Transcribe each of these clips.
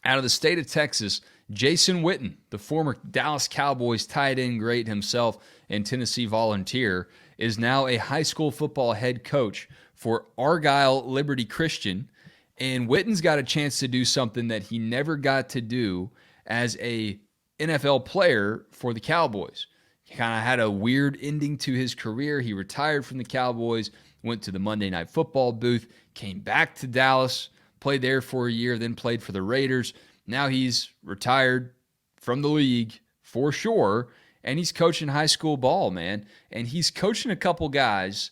Out of the state of Texas, Jason Witten, the former Dallas Cowboys tight end great himself and Tennessee Volunteer, is now a high school football head coach for Argyle Liberty Christian. And Witten's got a chance to do something that he never got to do as a NFL player for the Cowboys. He kind of had a weird ending to his career. He retired from the Cowboys, went to the Monday Night Football booth, came back to Dallas, played there for a year, then played for the Raiders. Now he's retired from the league for sure, and he's coaching high school ball, man. And he's coaching a couple guys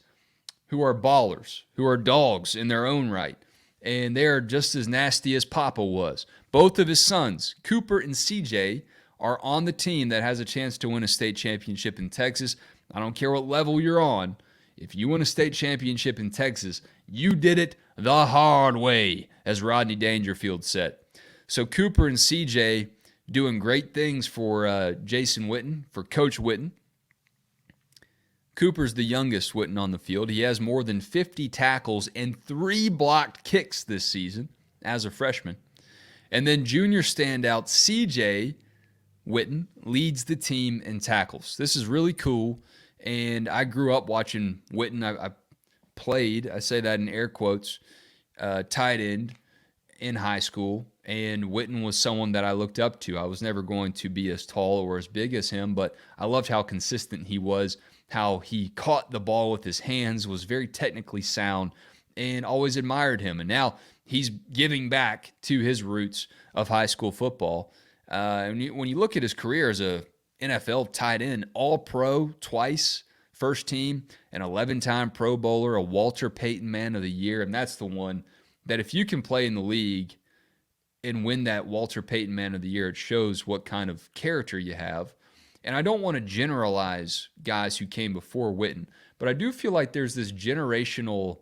who are ballers, who are dogs in their own right. And they're just as nasty as Papa was. Both of his sons, Cooper and CJ, are on the team that has a chance to win a state championship in Texas. I don't care what level you're on. If you win a state championship in Texas, you did it the hard way, as Rodney Dangerfield said. So Cooper and CJ doing great things for Jason Witten, for Coach Witten. Cooper's the youngest Witten on the field. He has more than 50 tackles and 3 blocked kicks this season as a freshman. And then junior standout CJ Witten leads the team in tackles. This is really cool. And I grew up watching Witten. I played, I say that in air quotes, tight end in high school. And Witten was someone that I looked up to. I was never going to be as tall or as big as him, but I loved how consistent he was, how he caught the ball with his hands, was very technically sound, and always admired him. And now he's giving back to his roots of high school football. When you look at his career as a NFL tight end, All-Pro twice, first team, an 11-time Pro Bowler, a Walter Payton Man of the Year, and that's the one that if you can play in the league and win that Walter Payton Man of the Year, it shows what kind of character you have. And I don't want to generalize guys who came before Witten, but I do feel like there's this generational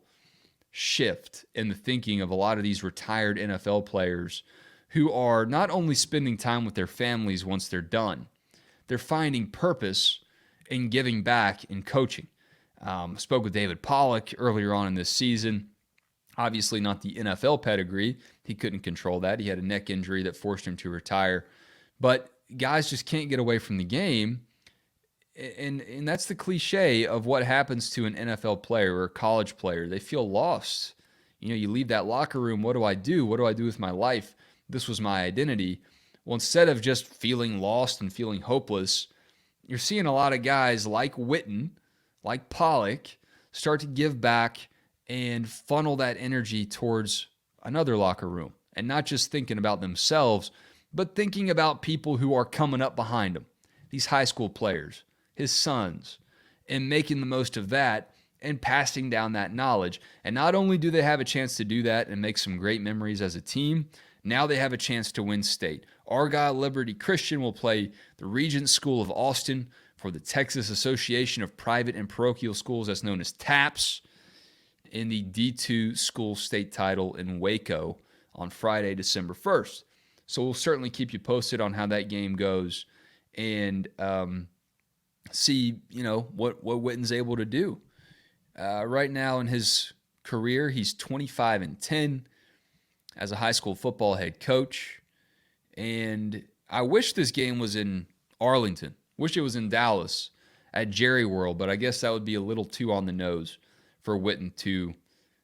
shift in the thinking of a lot of these retired NFL players who are not only spending time with their families once they're done, they're finding purpose in giving back in coaching. Spoke with David Pollock earlier on in this season. Obviously not the NFL pedigree. He couldn't control that. He had a neck injury that forced him to retire. But guys just can't get away from the game. And that's the cliche of what happens to an NFL player or a college player. They feel lost. You leave that locker room. What do I do? What do I do with my life? This was my identity. Well, instead of just feeling lost and feeling hopeless, you're seeing a lot of guys like Witten, like Pollock, start to give back and funnel that energy towards another locker room. And not just thinking about themselves, but thinking about people who are coming up behind them, these high school players, his sons, and making the most of that and passing down that knowledge. And not only do they have a chance to do that and make some great memories as a team, now they have a chance to win state. Argyle Liberty Christian will play the Regent School of Austin for the Texas Association of Private and Parochial Schools, that's known as TAPS, in the D2 school state title in Waco on Friday, December 1st. So we'll certainly keep you posted on how that game goes and see, what Witten's able to do. Right now in his career, he's 25-10 as a high school football head coach. And I wish this game was in Arlington. Wish it was in Dallas at Jerry World, but I guess that would be a little too on the nose for Witten to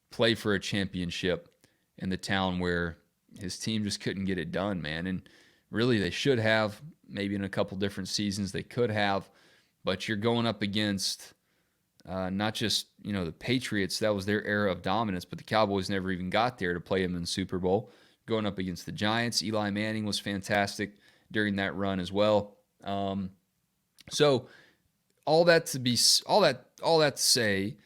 play for a championship in the town where his team just couldn't get it done, man. And really they should have, maybe in a couple different seasons they could have, but you're going up against not just, the Patriots, that was their era of dominance, but the Cowboys never even got there to play them in the Super Bowl. Going up against the Giants, Eli Manning was fantastic during that run as well. So all that to say,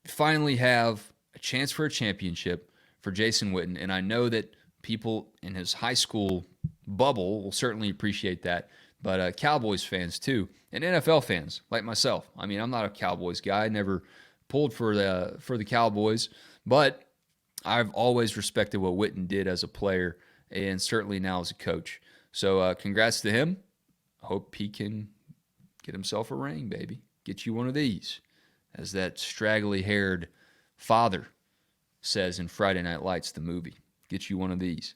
finally have a chance for a championship for Jason Witten, and I know that people in his high school bubble will certainly appreciate that, but Cowboys fans too, and NFL fans like myself. I mean, I'm not a Cowboys guy. I never pulled for the Cowboys, but I've always respected what Witten did as a player, and certainly now as a coach. So congrats to him. I hope he can get himself a ring, baby. Get you one of these, as that straggly-haired father says in Friday Night Lights, the movie. Get you one of these.